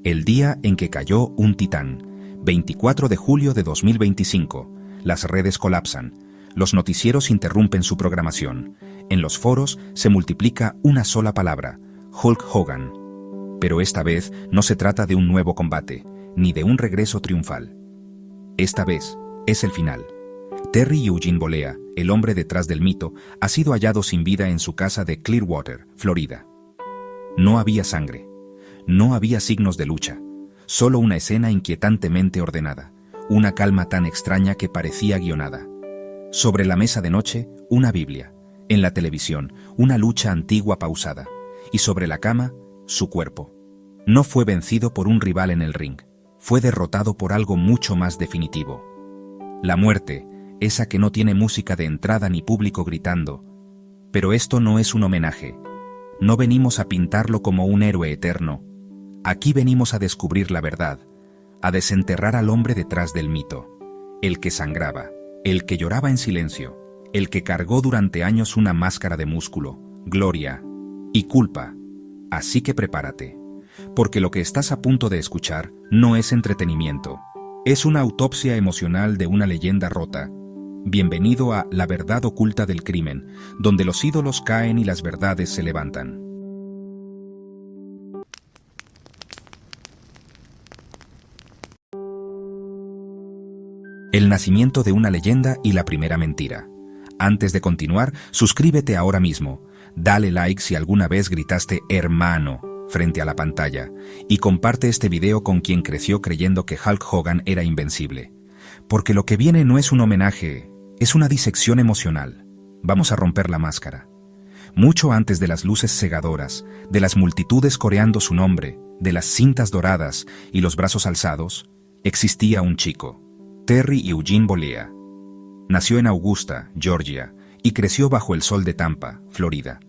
El día en que cayó un titán, 24 de julio de 2025. Las redes colapsan. Los noticieros interrumpen su programación. En los foros se multiplica una sola palabra: Hulk Hogan. Pero esta vez no se trata de un nuevo combate, ni de un regreso triunfal. Esta vez es el final. Terry Eugene Bollea, el hombre detrás del mito, ha sido hallado sin vida en su casa de Clearwater, Florida. No había sangre. No había signos de lucha. Solo una escena inquietantemente ordenada. Una calma tan extraña que parecía guionada. Sobre la mesa de noche, una Biblia. En la televisión, una lucha antigua pausada. Y sobre la cama, su cuerpo. No fue vencido por un rival en el ring. Fue derrotado por algo mucho más definitivo. La muerte, esa que no tiene música de entrada ni público gritando. Pero esto no es un homenaje. No venimos a pintarlo como un héroe eterno. Aquí venimos a descubrir la verdad, a desenterrar al hombre detrás del mito. El que sangraba, el que lloraba en silencio, el que cargó durante años una máscara de músculo, gloria y culpa. Así que prepárate, porque lo que estás a punto de escuchar no es entretenimiento. Es una autopsia emocional de una leyenda rota. Bienvenido a La verdad oculta del crimen, donde los ídolos caen y las verdades se levantan. El nacimiento de una leyenda y la primera mentira. Antes de continuar, suscríbete ahora mismo. Dale like si alguna vez gritaste "hermano" frente a la pantalla y comparte este video con quien creció creyendo que Hulk Hogan era invencible. Porque lo que viene no es un homenaje, es una disección emocional. Vamos a romper la máscara. Mucho antes de las luces cegadoras, de las multitudes coreando su nombre, de las cintas doradas y los brazos alzados, existía un chico, Terry Eugene Bollea. Nació en Augusta, Georgia, y creció bajo el sol de Tampa, Florida.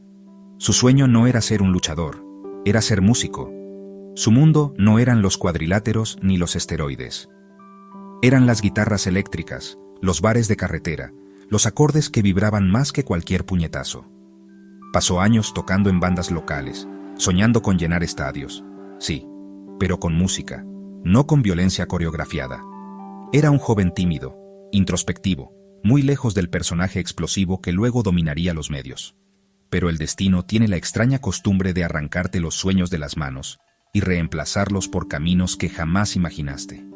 Su sueño no era ser un luchador, era ser músico. Su mundo no eran los cuadriláteros ni los esteroides. Eran las guitarras eléctricas, los bares de carretera, los acordes que vibraban más que cualquier puñetazo. Pasó años tocando en bandas locales, soñando con llenar estadios. Sí, pero con música, no con violencia coreografiada. Era un joven tímido, introspectivo, muy lejos del personaje explosivo que luego dominaría los medios. Pero el destino tiene la extraña costumbre de arrancarte los sueños de las manos y reemplazarlos por caminos que jamás imaginaste.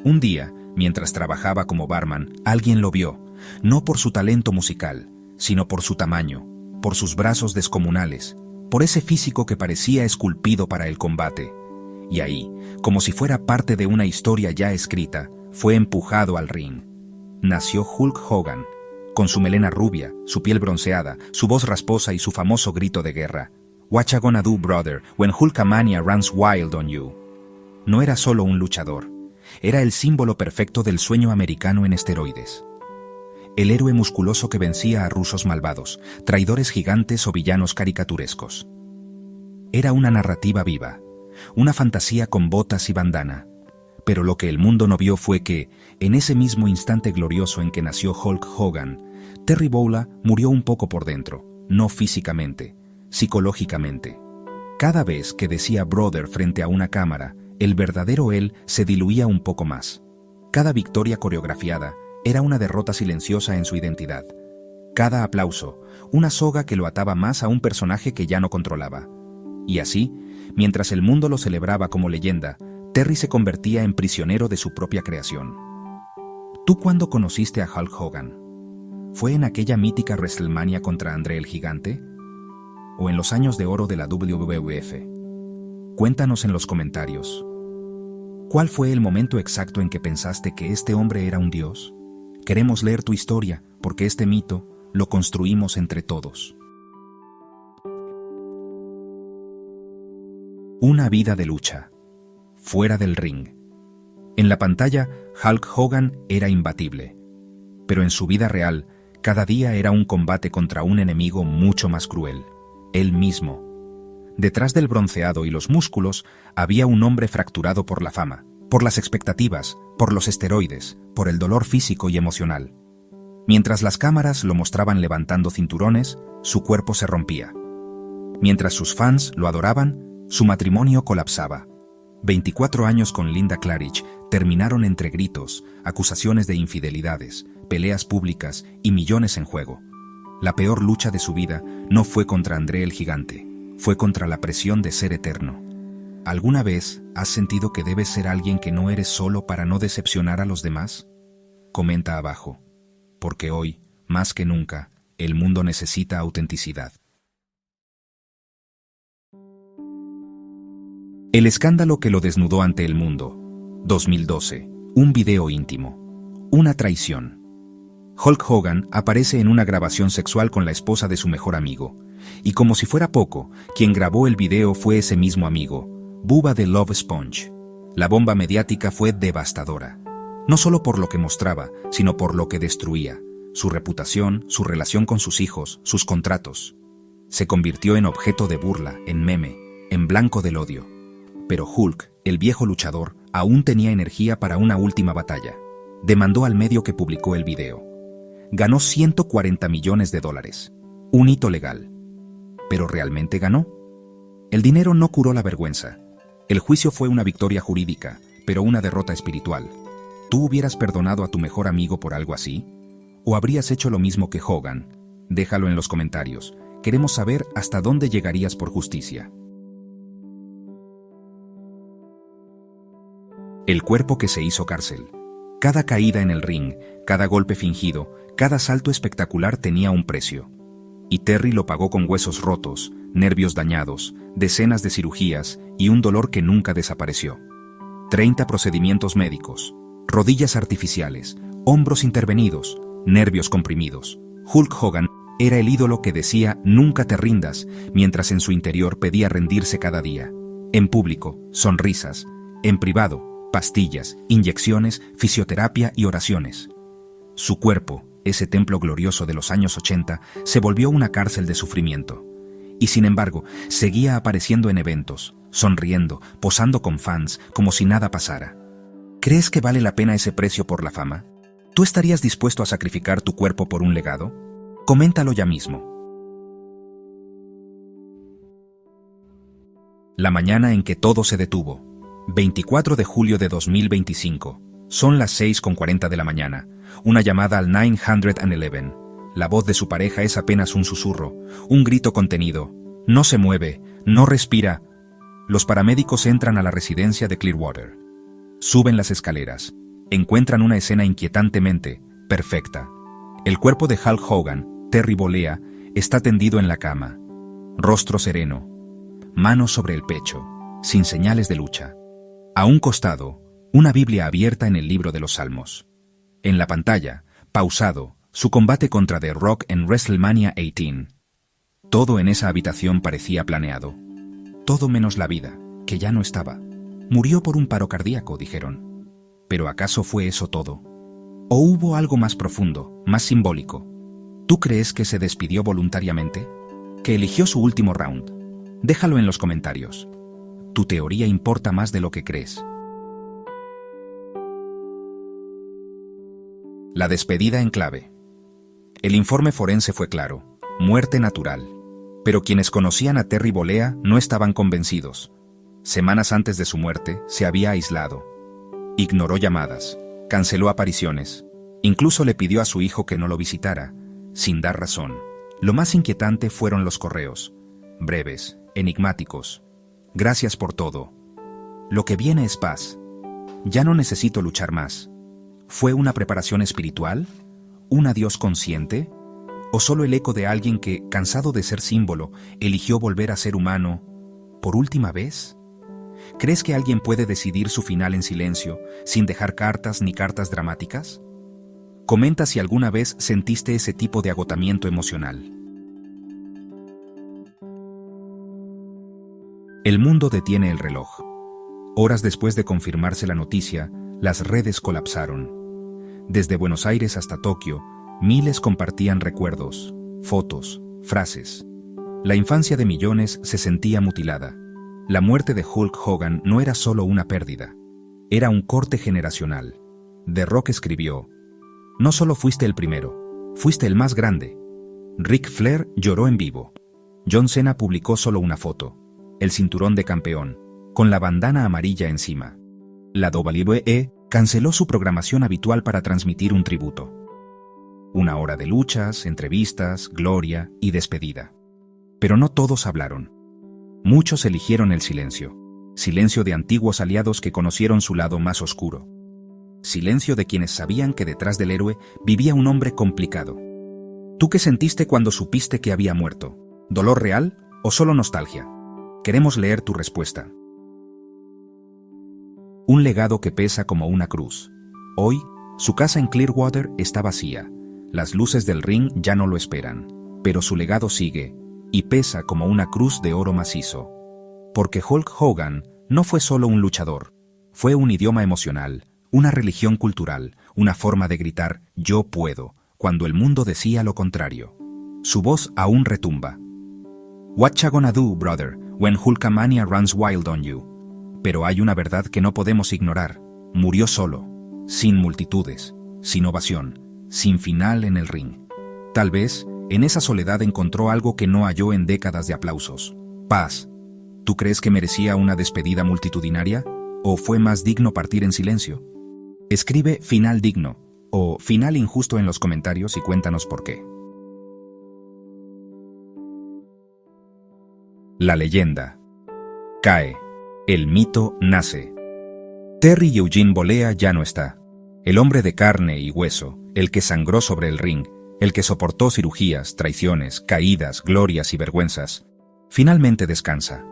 Un día, mientras trabajaba como barman, alguien lo vio, no por su talento musical, sino por su tamaño, por sus brazos descomunales, por ese físico que parecía esculpido para el combate. Y ahí, como si fuera parte de una historia ya escrita, fue empujado al ring. Nació Hulk Hogan, con su melena rubia, su piel bronceada, su voz rasposa y su famoso grito de guerra. "What ya gonna do, brother, when Hulkamania runs wild on you?". No era solo un luchador, era el símbolo perfecto del sueño americano en esteroides. El héroe musculoso que vencía a rusos malvados, traidores gigantes o villanos caricaturescos. Era una narrativa viva, una fantasía con botas y bandana. Pero lo que el mundo no vio fue que, en ese mismo instante glorioso en que nació Hulk Hogan, Terry Bollea murió un poco por dentro, no físicamente, psicológicamente. Cada vez que decía "brother" frente a una cámara, el verdadero él se diluía un poco más. Cada victoria coreografiada era una derrota silenciosa en su identidad. Cada aplauso, una soga que lo ataba más a un personaje que ya no controlaba. Y así, mientras el mundo lo celebraba como leyenda, Terry se convertía en prisionero de su propia creación. ¿Tú cuándo conociste a Hulk Hogan? ¿Fue en aquella mítica WrestleMania contra André el Gigante? ¿O en los años de oro de la WWF? Cuéntanos en los comentarios. ¿Cuál fue el momento exacto en que pensaste que este hombre era un dios? Queremos leer tu historia, porque este mito lo construimos entre todos. Una vida de lucha. Fuera del ring. En la pantalla, Hulk Hogan era imbatible. Pero en su vida real, cada día era un combate contra un enemigo mucho más cruel, él mismo. Detrás del bronceado y los músculos, había un hombre fracturado por la fama, por las expectativas, por los esteroides, por el dolor físico y emocional. Mientras las cámaras lo mostraban levantando cinturones, su cuerpo se rompía. Mientras sus fans lo adoraban, su matrimonio colapsaba. 24 años con Linda Claridge terminaron entre gritos, acusaciones de infidelidades, peleas públicas y millones en juego. La peor lucha de su vida no fue contra André el gigante, fue contra la presión de ser eterno. ¿Alguna vez has sentido que debes ser alguien que no eres solo para no decepcionar a los demás? Comenta abajo, porque hoy, más que nunca, el mundo necesita autenticidad. El escándalo que lo desnudó ante el mundo. 2012. Un video íntimo. Una traición. Hulk Hogan aparece en una grabación sexual con la esposa de su mejor amigo. Y como si fuera poco, quien grabó el video fue ese mismo amigo, Bubba the Love Sponge. La bomba mediática fue devastadora. No solo por lo que mostraba, sino por lo que destruía. Su reputación, su relación con sus hijos, sus contratos. Se convirtió en objeto de burla, en meme, en blanco del odio. Pero Hulk, el viejo luchador, aún tenía energía para una última batalla. Demandó al medio que publicó el video. Ganó $140 millones. Un hito legal. ¿Pero realmente ganó? El dinero no curó la vergüenza. El juicio fue una victoria jurídica, pero una derrota espiritual. ¿Tú hubieras perdonado a tu mejor amigo por algo así? ¿O habrías hecho lo mismo que Hogan? Déjalo en los comentarios. Queremos saber hasta dónde llegarías por justicia. El cuerpo que se hizo cárcel. Cada caída en el ring, cada golpe fingido, cada salto espectacular tenía un precio. Y Terry lo pagó con huesos rotos, nervios dañados, decenas de cirugías y un dolor que nunca desapareció. 30 procedimientos médicos, rodillas artificiales, hombros intervenidos, nervios comprimidos. Hulk Hogan era el ídolo que decía "nunca te rindas", mientras en su interior pedía rendirse cada día. En público, sonrisas. En privado, pastillas, inyecciones, fisioterapia y oraciones. Su cuerpo, ese templo glorioso de los años 80, se volvió una cárcel de sufrimiento. Y sin embargo, seguía apareciendo en eventos, sonriendo, posando con fans, como si nada pasara. ¿Crees que vale la pena ese precio por la fama? ¿Tú estarías dispuesto a sacrificar tu cuerpo por un legado? Coméntalo ya mismo. La mañana en que todo se detuvo. 24 de julio de 2025. Son las 6:40 de la mañana. Una llamada al 911. La voz de su pareja es apenas un susurro, un grito contenido. No se mueve, no respira. Los paramédicos entran a la residencia de Clearwater. Suben las escaleras. Encuentran una escena inquietantemente perfecta. El cuerpo de Hulk Hogan, Terry Bollea, está tendido en la cama. Rostro sereno. Manos sobre el pecho, sin señales de lucha. A un costado, una Biblia abierta en el libro de los Salmos. En la pantalla, pausado, su combate contra The Rock en WrestleMania 18. Todo en esa habitación parecía planeado. Todo menos la vida, que ya no estaba. Murió por un paro cardíaco, dijeron. ¿Pero acaso fue eso todo? ¿O hubo algo más profundo, más simbólico? ¿Tú crees que se despidió voluntariamente? ¿Que eligió su último round? Déjalo en los comentarios. Tu teoría importa más de lo que crees. La despedida en clave. El informe forense fue claro: muerte natural. Pero quienes conocían a Terry Bollea no estaban convencidos. Semanas antes de su muerte, se había aislado. Ignoró llamadas, canceló apariciones, incluso le pidió a su hijo que no lo visitara, sin dar razón. Lo más inquietante fueron los correos, breves, enigmáticos. Gracias por todo. Lo que viene es paz. Ya no necesito luchar más. ¿Fue una preparación espiritual? ¿Un adiós consciente? ¿O solo el eco de alguien que, cansado de ser símbolo, eligió volver a ser humano por última vez? ¿Crees que alguien puede decidir su final en silencio, sin dejar cartas ni cartas dramáticas? Comenta si alguna vez sentiste ese tipo de agotamiento emocional. El mundo detiene el reloj. Horas después de confirmarse la noticia, las redes colapsaron. Desde Buenos Aires hasta Tokio, miles compartían recuerdos, fotos, frases. La infancia de millones se sentía mutilada. La muerte de Hulk Hogan no era solo una pérdida, era un corte generacional. The Rock escribió: "No solo fuiste el primero, fuiste el más grande". Ric Flair lloró en vivo. John Cena publicó solo una foto, el cinturón de campeón. con la bandana amarilla encima. La WWE canceló su programación habitual para transmitir un tributo. 1 hora de luchas, entrevistas, gloria y despedida. Pero no todos hablaron. Muchos eligieron el silencio. Silencio de antiguos aliados que conocieron su lado más oscuro. Silencio de quienes sabían que detrás del héroe vivía un hombre complicado. ¿Tú qué sentiste cuando supiste que había muerto? ¿Dolor real o solo nostalgia? Queremos leer tu respuesta. Un legado que pesa como una cruz. Hoy, su casa en Clearwater está vacía. Las luces del ring ya no lo esperan. Pero su legado sigue, y pesa como una cruz de oro macizo. Porque Hulk Hogan no fue solo un luchador. Fue un idioma emocional, una religión cultural, una forma de gritar «yo puedo», cuando el mundo decía lo contrario. Su voz aún retumba. «What ya gonna do, brother, when Hulkamania runs wild on you?» Pero hay una verdad que no podemos ignorar. Murió solo, sin multitudes, sin ovación, sin final en el ring. Tal vez, en esa soledad encontró algo que no halló en décadas de aplausos. Paz. ¿Tú crees que merecía una despedida multitudinaria? ¿O fue más digno partir en silencio? Escribe final digno o final injusto en los comentarios y cuéntanos por qué. La leyenda. Cae. El mito nace. Terry Eugene Bollea ya no está. El hombre de carne y hueso, el que sangró sobre el ring, el que soportó cirugías, traiciones, caídas, glorias y vergüenzas, finalmente descansa.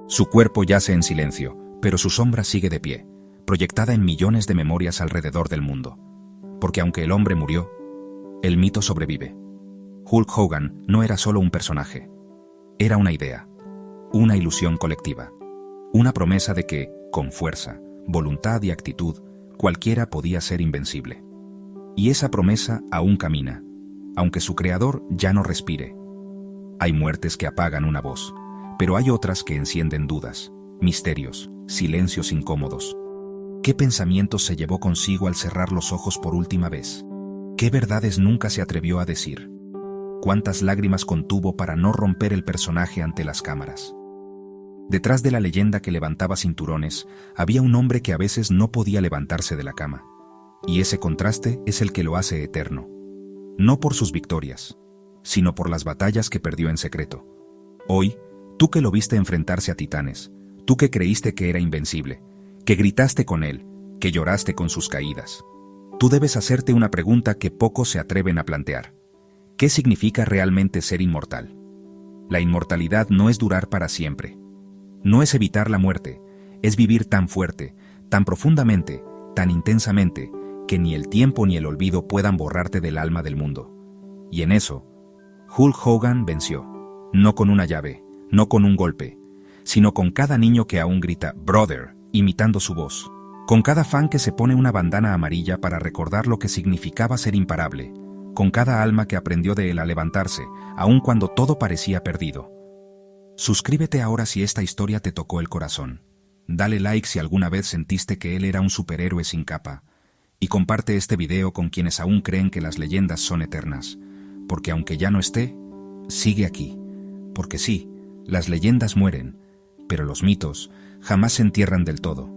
Su cuerpo yace en silencio, pero su sombra sigue de pie, proyectada en millones de memorias alrededor del mundo. Porque aunque el hombre murió, el mito sobrevive. Hulk Hogan no era solo un personaje, era una idea, una ilusión colectiva. Una promesa de que, con fuerza, voluntad y actitud, cualquiera podía ser invencible. Y esa promesa aún camina, aunque su creador ya no respire. Hay muertes que apagan una voz, pero hay otras que encienden dudas, misterios, silencios incómodos. ¿Qué pensamientos se llevó consigo al cerrar los ojos por última vez? ¿Qué verdades nunca se atrevió a decir? ¿Cuántas lágrimas contuvo para no romper el personaje ante las cámaras? Detrás de la leyenda que levantaba cinturones, había un hombre que a veces no podía levantarse de la cama. Y ese contraste es el que lo hace eterno. No por sus victorias, sino por las batallas que perdió en secreto. Hoy, tú que lo viste enfrentarse a titanes, tú que creíste que era invencible, que gritaste con él, que lloraste con sus caídas, tú debes hacerte una pregunta que pocos se atreven a plantear. ¿Qué significa realmente ser inmortal? La inmortalidad no es durar para siempre. No es evitar la muerte, es vivir tan fuerte, tan profundamente, tan intensamente, que ni el tiempo ni el olvido puedan borrarte del alma del mundo. Y en eso, Hulk Hogan venció, no con una llave, no con un golpe, sino con cada niño que aún grita «brother», imitando su voz, con cada fan que se pone una bandana amarilla para recordar lo que significaba ser imparable, con cada alma que aprendió de él a levantarse, aun cuando todo parecía perdido. Suscríbete ahora si esta historia te tocó el corazón. Dale like si alguna vez sentiste que él era un superhéroe sin capa. Y comparte este video con quienes aún creen que las leyendas son eternas. Porque aunque ya no esté, sigue aquí. Porque sí, las leyendas mueren, pero los mitos jamás se entierran del todo.